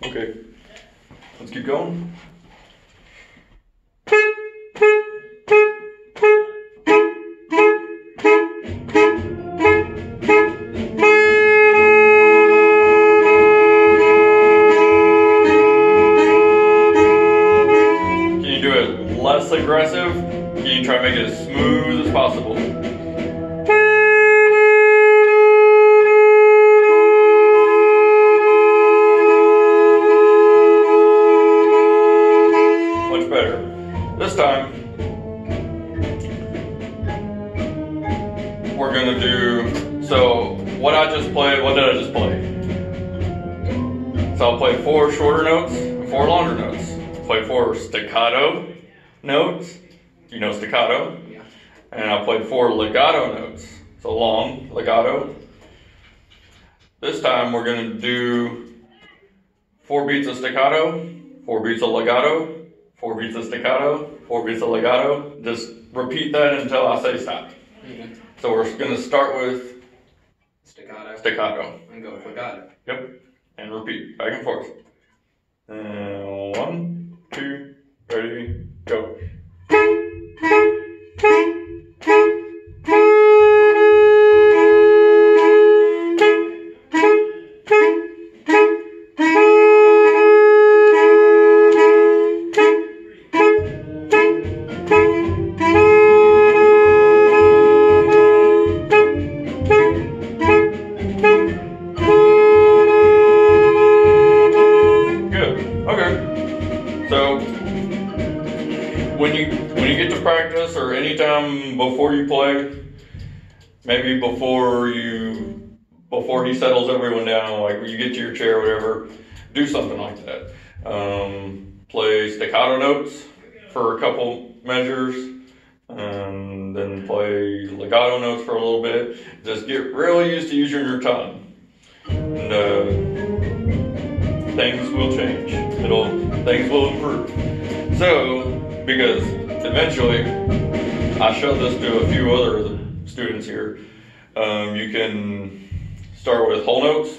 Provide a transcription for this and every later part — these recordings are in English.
Okay, let's keep going. Can you do it less aggressive? Can you try to make it as smooth as possible? This time, we're gonna do, so what did I just play? So I'll play 4 shorter notes and 4 longer notes. Play 4 staccato notes, you know staccato, Yeah. and I'll play 4 legato notes, so long, legato. This time we're gonna do 4 beats of staccato, 4 beats of legato, 4 beats of staccato, 4 beats of legato. Just repeat that until I say stop. Okay. So we're going to start with Staccato. And go with legato. Yep. And repeat back and forth. 1, 2, ready, go. So when you get to practice or anytime before you play, maybe before he settles everyone down, like when you get to your chair or whatever, do something like that. Play staccato notes for a couple measures, and then play legato notes for a little bit. Just get really used to using your tongue, and things will change. Things will improve. So, because eventually, I showed this to a few other students here. You can start with whole notes,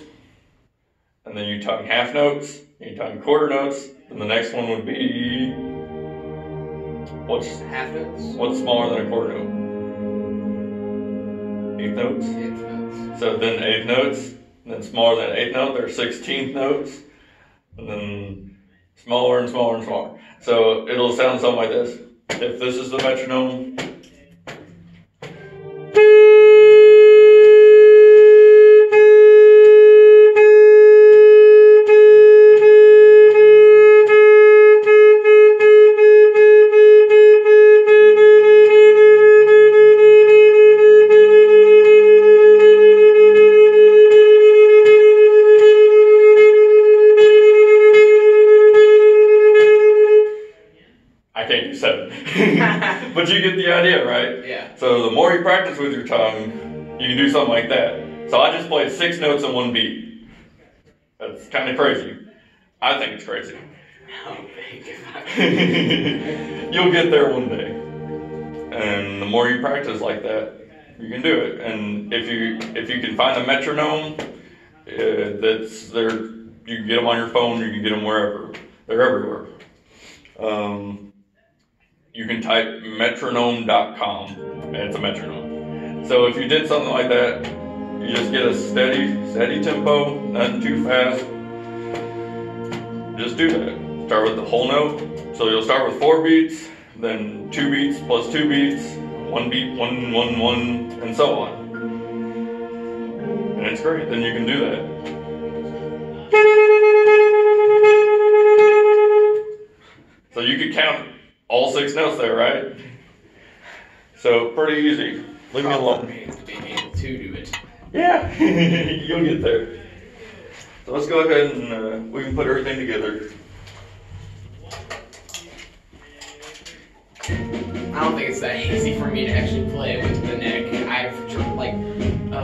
and then you tongue half notes, you tongue quarter notes, and the next one would be half notes? What's smaller than a quarter note? Eighth notes? Eighth notes. So then eighth notes, and then smaller than eighth note, there's 16th notes, and then smaller and smaller and smaller. So it'll sound something like this. If this is the metronome, I can't do 7. But you get the idea, right? Yeah. So the more you practice with your tongue, you can do something like that. So I just played 6 notes in one beat. That's kind of crazy. I think it's crazy. You'll get there one day. And the more you practice like that, you can do it. And if you can find a metronome that's there, you can get them on your phone, you can get them wherever. They're everywhere. You can type metronome.com, and it's a metronome. So if you did something like that, you just get a steady tempo, nothing too fast. Just do that. Start with the whole note. So you'll start with 4 beats, then 2 beats plus 2 beats, 1 beat, 1, 1, 1, and so on. And it's great. Then you can do that. So you could count all 6 notes there, right? So pretty easy. Leave me alone. Being able to do it. Yeah, you'll get there. So let's go ahead and we can put everything together. I don't think it's that easy for me to actually play with the neck.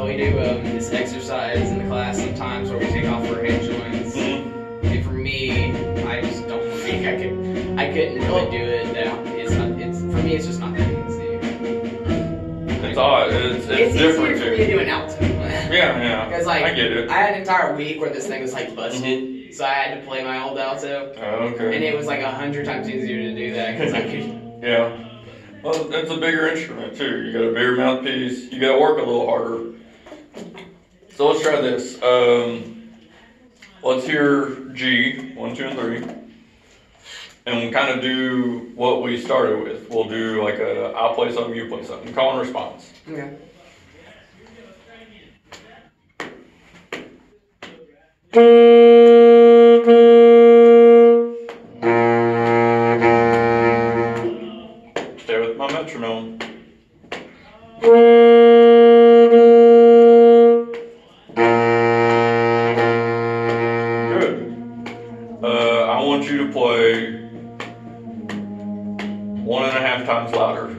We do this exercise in the class sometimes where we take off our hip joints. And for me, I just don't think I couldn't really do it. For me, it's just not that easy. It's odd. It's different easier for me to do an alto. Yeah. Because I get it. I had an entire week where this thing was like busted. So I had to play my old alto. Okay. And it was like 100 times easier to do that because I could. Yeah. Well, it's a bigger instrument too. You got a bigger mouthpiece. You got to work a little harder. So let's try this. Let's hear G, 1, 2, and 3. And we'll kind of do what we started with. We'll do like I'll play something, you play something. Call and response. Okay. Stay with my metronome. Good. I want you to play 1.5 times louder.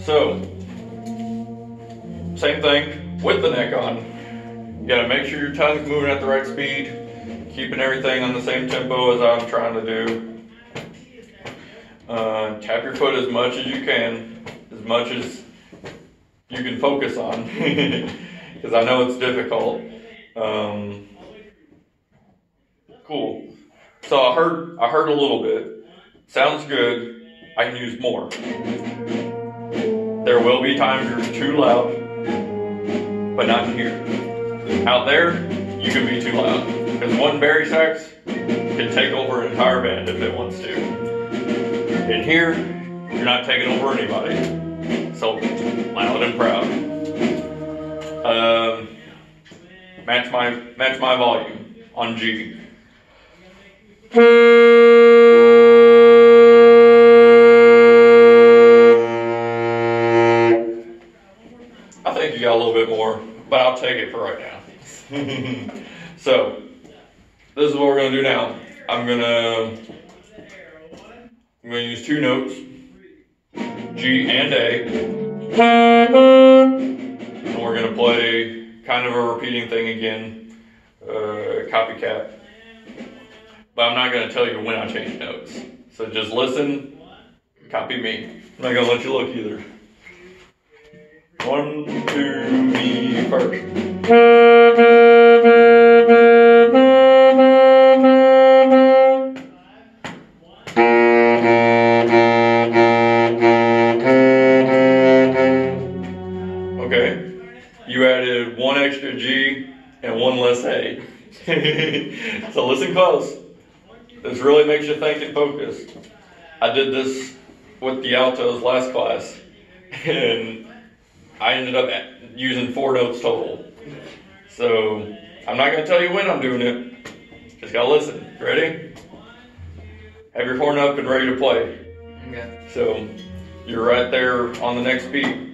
So, same thing with the neck on. You gotta make sure your tongue's moving at the right speed, keeping everything on the same tempo as I'm trying to do. Tap your foot as much as you can, as much as you can focus on, because I know it's difficult. Cool. So I heard a little bit. Sounds good. I can use more. There will be times you're too loud, but not in here. Out there, you can be too loud. Because one bari sax can take over an entire band if it wants to. In here, you're not taking over anybody. So, loud and proud. Match my volume on G. I think you got a little bit more, but I'll take it for right now. So, this is what we're gonna do now. I'm gonna use 2 notes, G and A, and we're gonna play kind of a repeating thing again, copycat. But I'm not gonna tell you when I change notes. So just listen, copy me. I'm not gonna let you look either. 1, 2, me first. Okay, you added 1 extra G and 1 less A. So listen close. This really makes you think and focus. I did this with the altos last class, and I ended up using 4 notes total. So I'm not going to tell you when I'm doing it. Just got to listen. Ready? Have your horn up and ready to play. Okay. So you're right there on the next beat.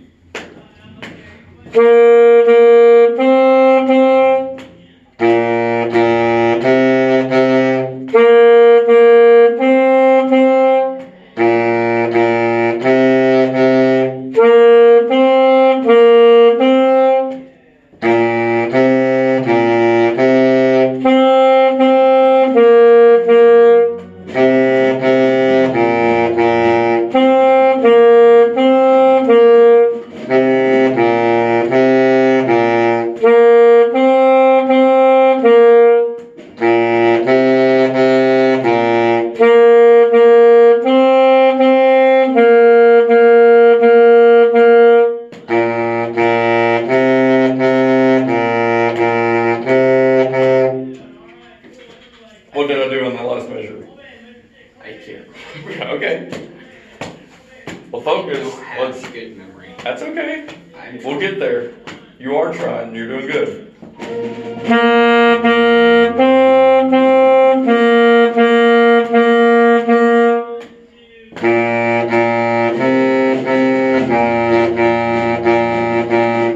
What did I do on the last measure? I can't. Okay. Well, focus. I don't have good memory. That's okay. We'll get there. You are trying. You're doing good.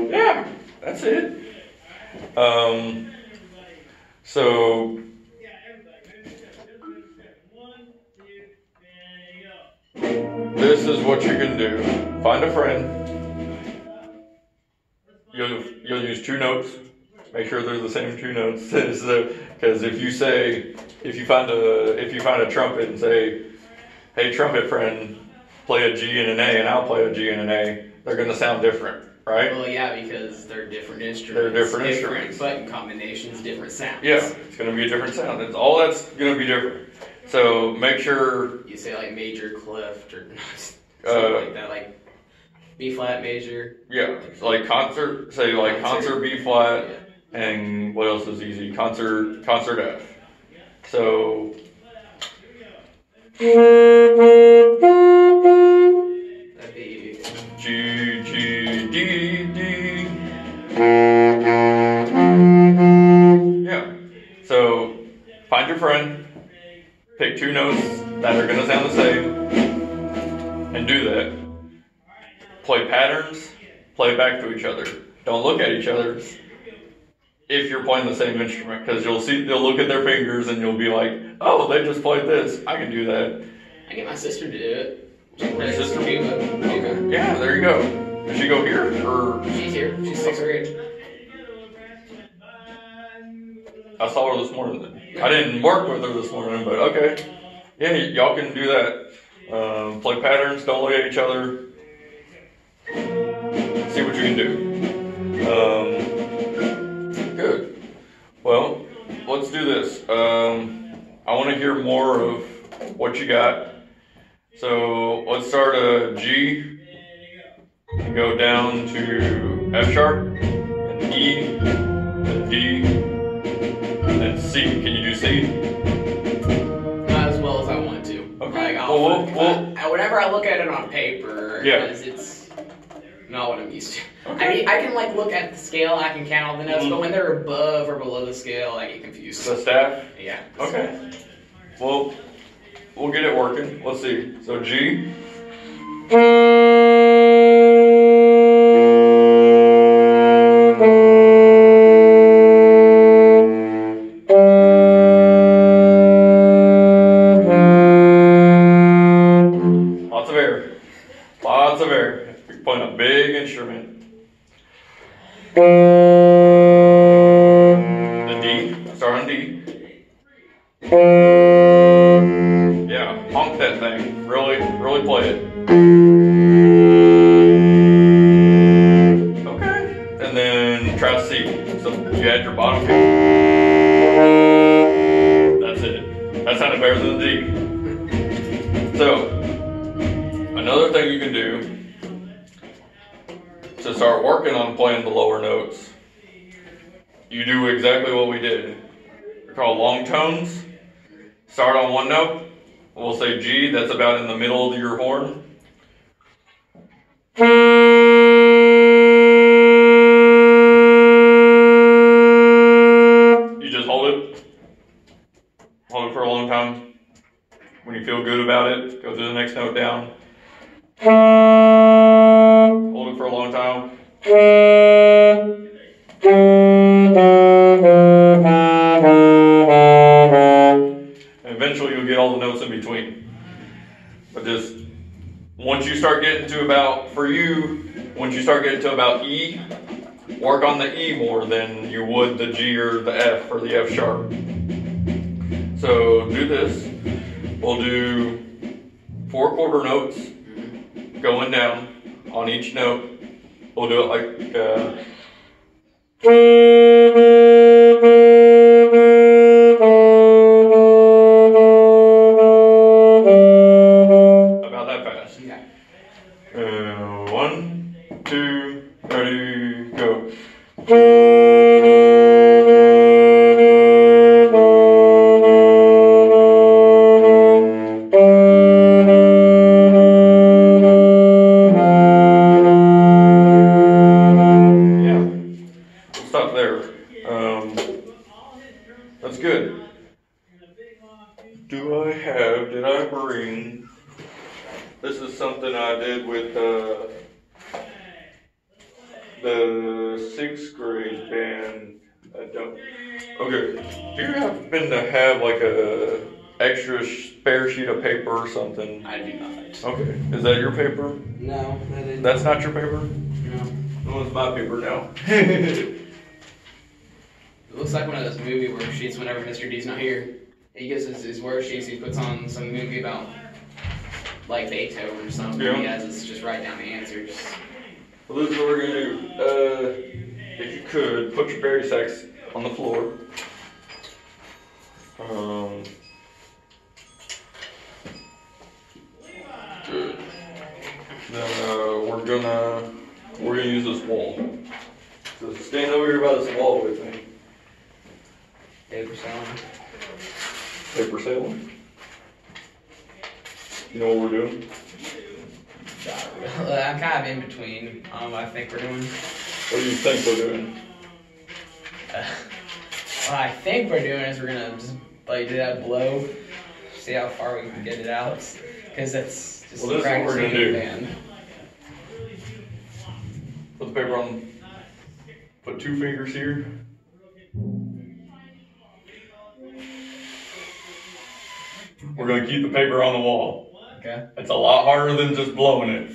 Yeah, that's it. So this is what you can do. Find a friend. You'll use 2 notes. Make sure they're the same 2 notes. Because if you find a trumpet and say, "Hey, trumpet friend, play a G and an A," and I'll play a G and an A, they're gonna sound different, right? Well, yeah, because they're different instruments. They're different instruments. Button combinations, different sounds. Yeah, it's gonna be a different sound. All that's gonna be different. So make sure you say like major clef or something like that, like B flat major. Yeah, like concert. Say like concert B flat, and what else is easy? Concert F. So. That'd be G, G, D, D. Yeah. So, find your friend, pick 2 notes that are going to sound the same, and do that. Play patterns, play back to each other. Don't look at each other if you're playing the same instrument, because they'll look at their fingers and you'll be like, "Oh, they just played this. I can do that." I get my sister to do it. Your sister? Okay. Yeah, there you go. Does she go here or? She's here. She's 6th grade. I saw her this morning. I didn't work with her this morning, but okay. Yeah, y'all can do that. Play patterns. Don't look at each other. See what you can do. Good. Well, let's do this. I want to hear more of what you got. So let's start a G and go down to F sharp, and E, and D, and then C. Can you do C? Not as well as I want to. Okay. Like, whenever I look at it on paper, because it's not what I'm used to. Okay. I mean, I can like look at the scale, I can count all the notes, but when they're above or below the scale, I get confused. The staff? Yeah. Okay. Well, we'll get it working. Let's see. So G. Lots of air. Lots of air. You're playing a big instrument. The D. Start on D. Yeah, honk that thing. Really play it. Okay. And then try C. So you add your bottom finger. That's it. That sounded better than the D. So, another thing you can do to start working on playing the lower notes, you do exactly what we did. They're called long tones. Start on one note. We'll say G, that's about in the middle of your horn. You just hold it. Hold it for a long time. When you feel good about it, go to the next note down. Hold it for a long time. Eventually you'll get all the notes in between. But just once you start getting to about, for you, once you start getting to about E, work on the E more than you would the G or the F or the F sharp. So do this. We'll do 4 quarter notes going down on each note. We'll do it like about that fast. Yeah. 1, 2, ready, go. Stop there. That's good. Did I bring, this is something I did with the 6th grade band. I don't, okay. Do you happen to have like extra spare sheet of paper or something? I do not. Okay. Is that your paper? No, that is. That's not your paper? No. Oh, it's my paper now. It looks like one of those movie worksheets whenever Mr. D's not here. He gives us his worksheets, he puts on some movie about, like, Beethoven or something. Yeah. He has us just write down the answers. Well, this is what we're going to do. If you could, put your berry sacks on the floor. Good. Then we're gonna use this wall. So stand over here by this wall with me. Paper sailing. Paper sailing. You know what we're doing? I'm kind of in between. I think we're doing. What do you think we're doing? What I think we're doing is we're gonna just like do that blow, see how far we can get it out, because that's just Well, this is what we're gonna do. band. Put the paper on. Put 2 fingers here. We're gonna keep the paper on the wall. Okay. It's a lot harder than just blowing it.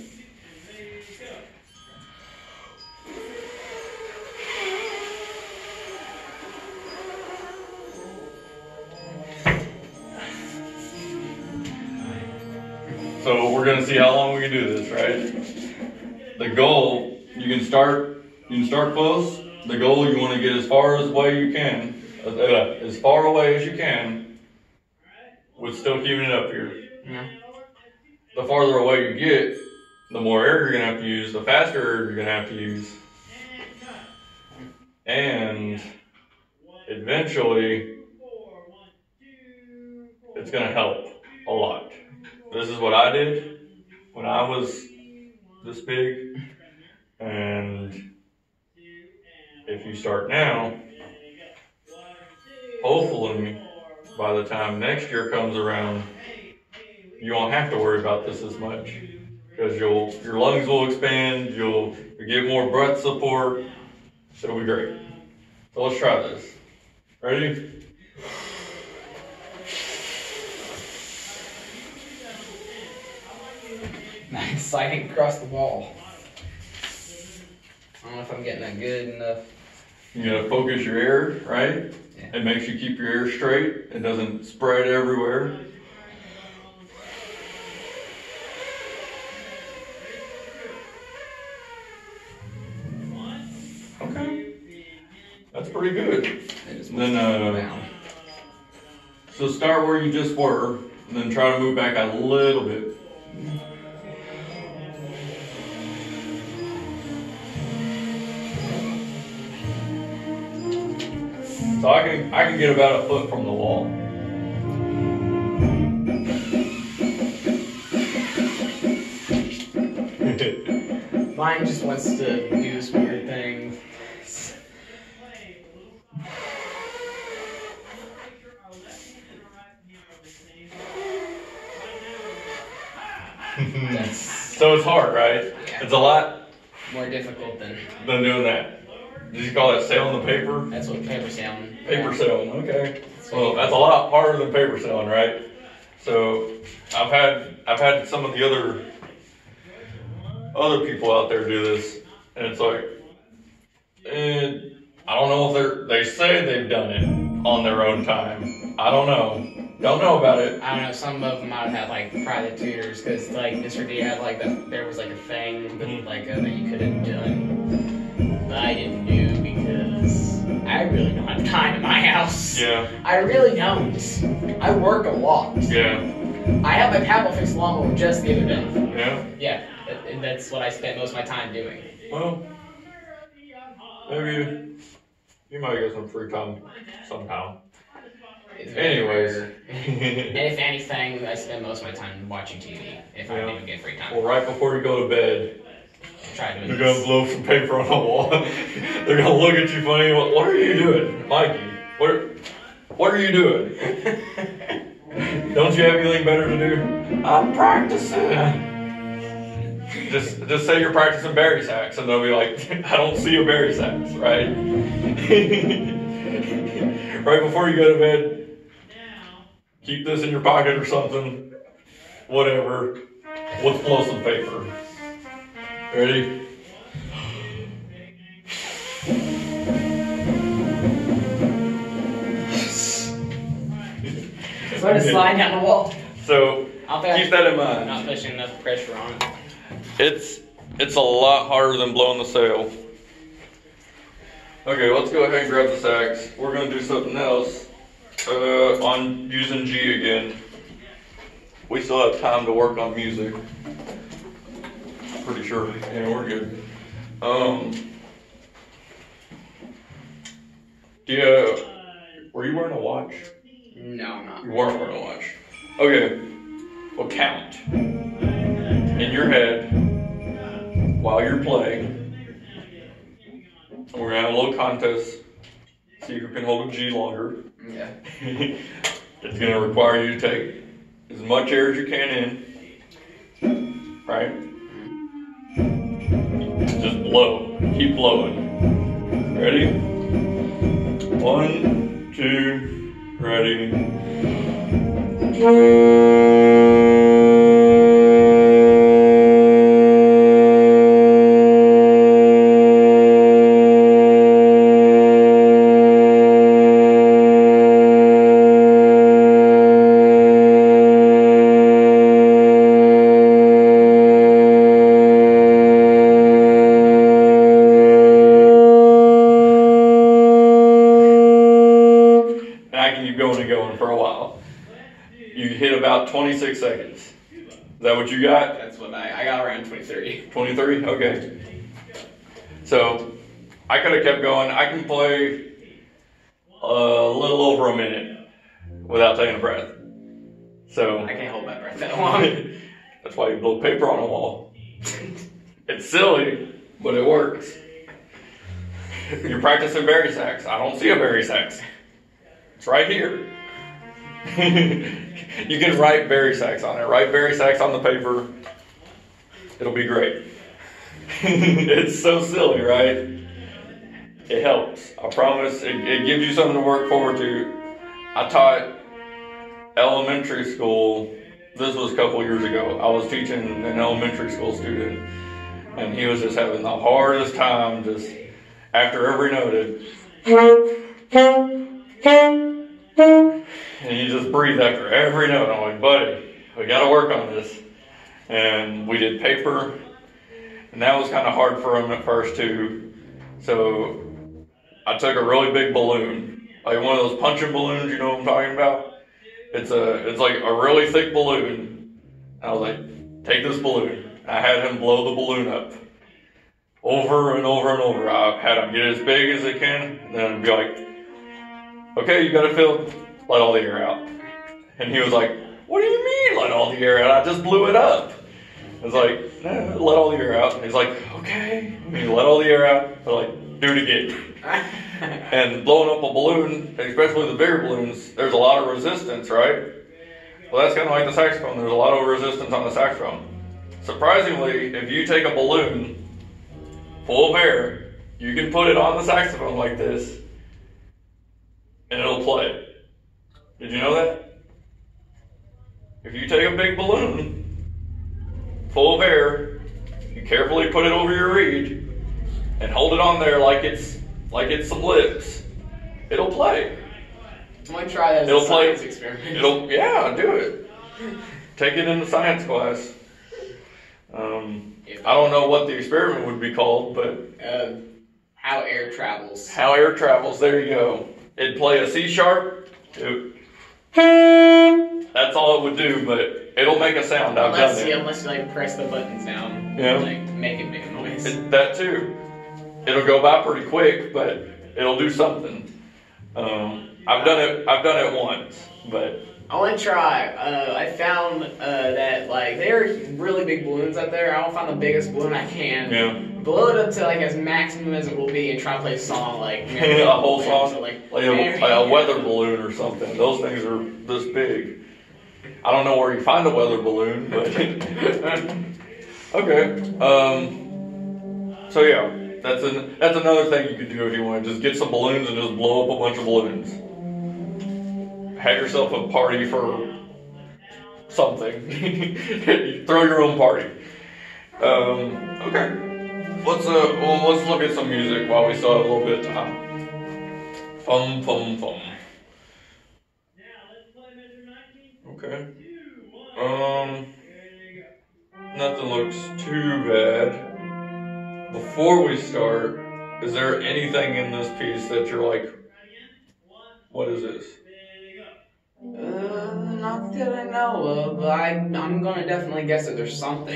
So we're gonna see how long we can do this, right? The goal, you can start close. The goal, you want to get as far away you can, as far away as you can, with still keeping it up here. Yeah. The farther away you get, the more air you're gonna have to use, the faster air you're gonna have to use, and eventually, it's gonna help a lot. This is what I did when I was this big, and if you start now, hopefully by the time next year comes around, you won't have to worry about this as much, because your lungs will expand, you'll get more breath support. It'll be great. So let's try this. Ready? Nice sliding across the wall. I don't know if I'm getting that good enough. You gotta focus your air, right? Yeah. It makes you keep your air straight. It doesn't spread everywhere. Okay. That's pretty good. Then, down. so start where you just were, and then try to move back a little bit. So I can get about a foot from the wall. Mine just wants to do this weird thing. So it's hard, right? Yeah. It's a lot More difficult than doing that. Did you call that sailing the paper? that's what paper sailing. Paper Yeah. sailing, okay. Well, that's a lot harder than paper sailing, right? So I've had some of the other people out there do this, and it's like, I don't know if they say they've done it on their own time. I don't know. Don't know about it. I don't know, some of them might have had like private tutors, because like Mr. D had like there was like a thing that, like that you could have done, but I didn't do because I really don't have time in my house. Yeah. I really don't. I work a lot. Yeah. I had my Pablo fixed lawnmower just the other day. Yeah. Yeah, that's what I spent most of my time doing. Well, maybe you might get some free time sometime. It's very Anyways. rare. And if anything, I spend most of my time watching TV if I Yeah. don't even get free time. Well, right before you go to bed, Try doing you're this. gonna blow some paper on the wall. They're gonna look at you funny. What are you doing, Mikey? What are you doing? Don't you have anything better to do? I'm practicing. Just say you're practicing berry sacks, and they'll be like, I don't see a berry sacks, right? Right before you go to bed, keep this in your pocket or something. Whatever. Let's blow some paper. Ready? It's going to slide down the wall. So keep that in mind. I'm not pushing enough pressure on it. It's a lot harder than blowing the sail. Okay, let's go ahead and grab the sax. We're gonna do something else on using G again. We still have time to work on music. Pretty sure. Yeah, we're good. Were you wearing a watch? No, I'm not. You weren't wearing a watch. Okay. Well, count in your head while you're playing. We're gonna have a little contest. See who can hold a G longer. Yeah. It's gonna require you to take as much air as you can in. Right? Just blow. Keep blowing. Ready? 1, 2, ready. Going for a while. You hit about 26 seconds. Is that what you got? That's what I got around 23. 23? Okay. So I could have kept going. I can play a little over a minute without taking a breath. So I can't hold my breath that long. That's why you blow paper on a wall. It's silly, but it works. You're practicing bari sax. I don't see a bari sax. It's right here. You can write bari sax on it. Write bari sax on the paper. It'll be great. It's so silly, right? It helps. I promise. It gives you something to work forward to. I taught elementary school. This was a couple years ago. I was teaching an elementary school student, and he was just having the hardest time just after every note. And you just breathe after every note. I'm like, buddy, we gotta work on this. And we did paper, and that was kind of hard for him at first too. So I took a really big balloon, like one of those punching balloons, you know what I'm talking about? It's like a really thick balloon. I was like, take this balloon. I had him blow the balloon up. Over and over and over. I had him get as big as it can, and then I'd be like, okay, you gotta let all the air out. And he was like, what do you mean let all the air out? I just blew it up. I was like, no, let all the air out. And he's like, okay. And he let all the air out. I was like, do it again. And blowing up a balloon, especially the bigger balloons, there's a lot of resistance, right? Well, that's kind of like the saxophone. There's a lot of resistance on the saxophone. Surprisingly, if you take a balloon full of air, you can put it on the saxophone like this, and it'll play. Did you know that? If you take a big balloon full of air, you carefully put it over your reed and hold it on there like it's some lips, it'll play. I'm gonna try that as a science experiment. Do it. Take it in the science class. I don't know what the experiment would be called, but how air travels. How air travels. There you go. It'd play a C sharp. That's all it would do, but it'll make a sound. Unless you like press the buttons down. Yeah. Like make it make a noise. That too. It'll go by pretty quick, but it'll do something. I've done it once, but I want to try. I found that like there are really big balloons out there. I'll find the biggest balloon I can. Yeah. Blow it up to like as maximum as it will be, and try to play a song like a whole song, so, like a weather balloon or something. Those things are this big. I don't know where you find a weather balloon, but okay. So yeah, that's another thing you could do if you want. Just get some balloons and just blow up a bunch of balloons. have yourself a party for something. Throw your own party. Okay. Let's look at some music while we still have a little bit of time. Fum. Okay. Nothing looks too bad. Before we start, is there anything in this piece that you're like, what is this? Not that I know of, but I'm gonna definitely guess that there's something.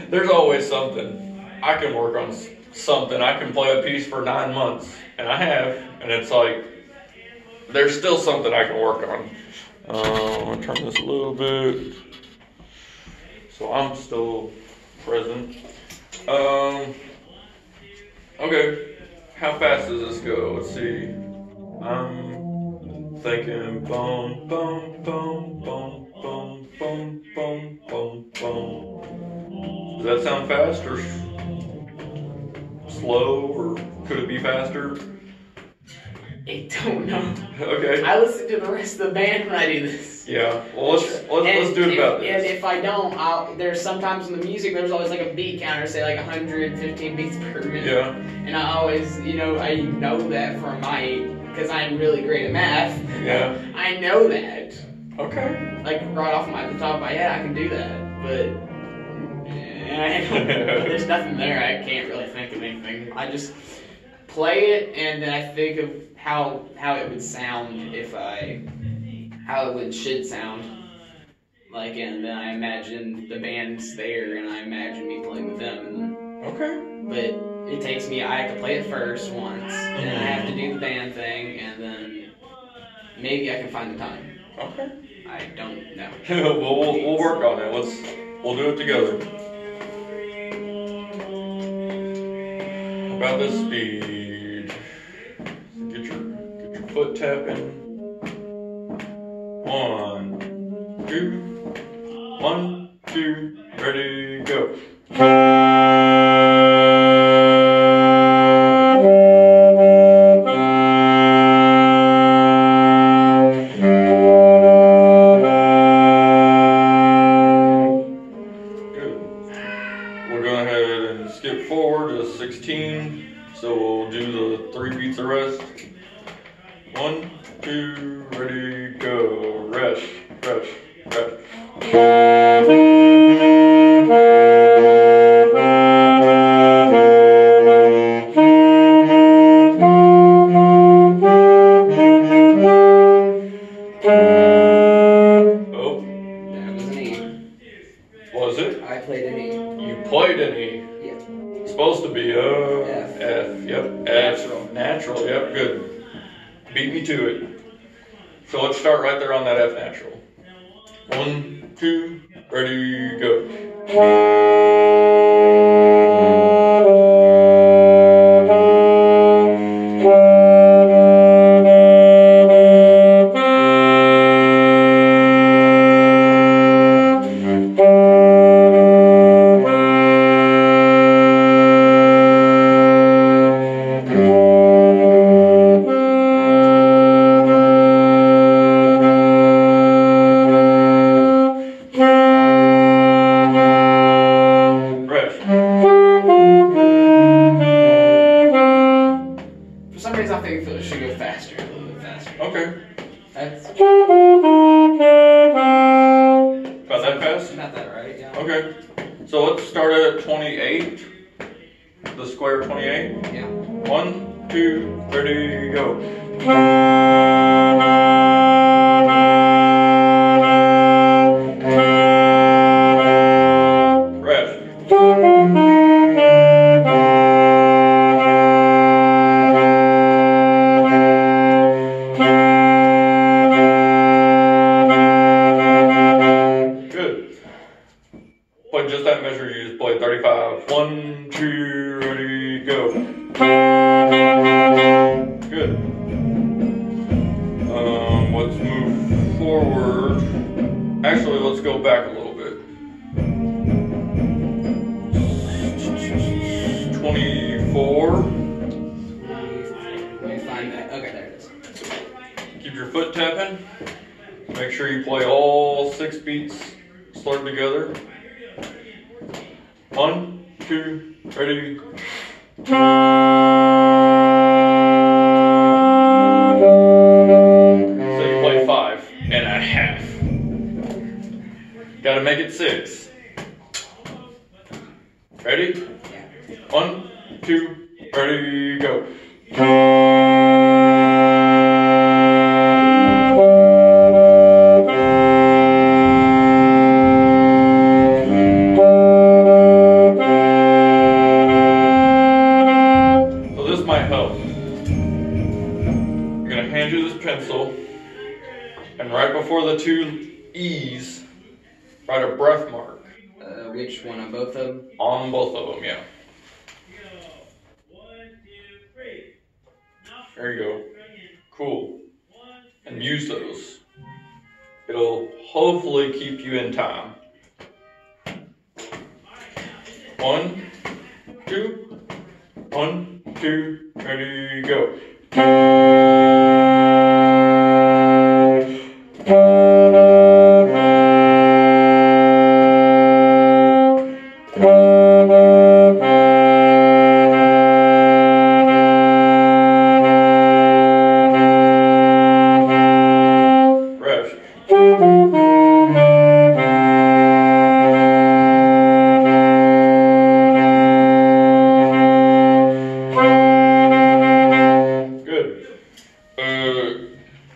There's always something. I can work on something. I can play a piece for 9 months, and I have, and it's like, there's still something I can work on. I'm gonna turn this a little bit, so I'm still present. Okay, how fast does this go? Let's see. I'm thinking boom. Does that sound fast or slow, or could it be faster? I don't know. Okay. I listen to the rest of the band when I do this. Yeah. Well, let's do it about this. And if I don't, there's sometimes in the music there's always like a beat counter, say like 115 beats per minute. Yeah. And I always, I know that from because I'm really great at math. Yeah. I know that. Okay. Like right off the top of my head, I can do that. But there's nothing there. I can't really think of anything. I just play it, and then I think of how it would sound should sound. Like, and then I imagine the band's there, and I imagine me playing with them. Okay. But it takes me, I have to play it first once, and then I have to do the band thing, and then maybe I can find the time. Okay. I don't know. Well, we'll work on it. We'll do it together. About this speed. Get your foot tapping. 1, 2, ready, go. Skip forward to 16, so we'll do the 3 beats of rest. 1, 2, ready, go. Rest. Oh. That was an E. Was it? I played an E. You played an E. Supposed to be F. Yep. Natural. Yep. Good. Beat me to it. So let's start right there on that F natural. 1, 2, ready, go. Okay. That's about that fast? not that right, yeah. Okay. So let's start at 28. The square 28. Yeah. 1, 2, ready, go. Rest. Just that measure, you just play 35. 1, 2, ready, go. Good. Let's move forward. Actually, let's go back a little bit. 24. Let me find that. Okay, there it is. Keep your foot tapping. Make sure you play all 6 beats slurred together. 1, 2, ready. So you play 5.5. Gotta make it 6. Ready? 1, 2, ready, go. So this might help. I'm gonna hand you this pencil, and right before the 2 E's, write a breath mark. Which one, on both of them? On both of them, yeah. There you go. Cool. And use those. It'll hopefully keep you in time. 1, 2, 1, 2, ready, go.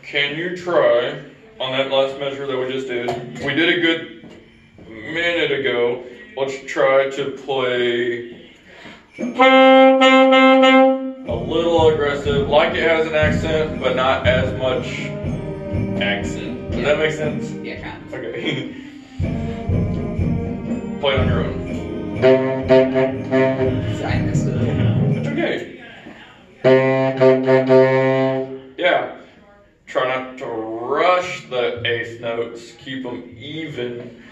Can you try on that last measure that we just did? We did a good minute ago. Let's try to play a little aggressive, like it has an accent, but not as much accent. Does that make sense? Yeah, kind of. Okay. Play it on your own. I messed it up. It's okay. Yeah. Try not to rush the 8th notes. Keep them even.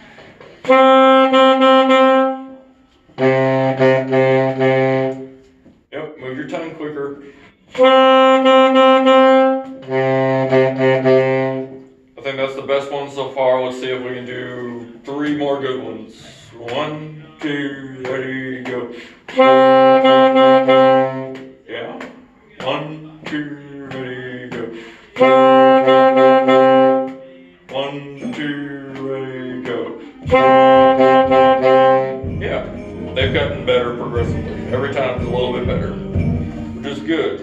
Yep, move your tongue quicker. I think that's the best one so far. Let's see if we can do 3 more good ones. 1, 2, ready, go. Yeah. 1, 2, ready, go. 1, 2, ready, go. Yeah, they've gotten better progressively. Every time it's a little bit better, which is good.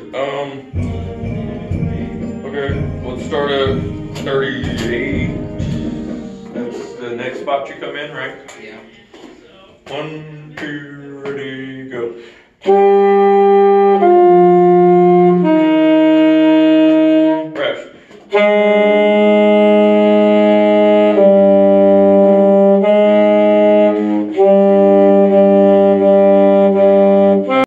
Okay, let's start at 38. That's the next spot you come in, right? Yeah. 1, 2, ready, go.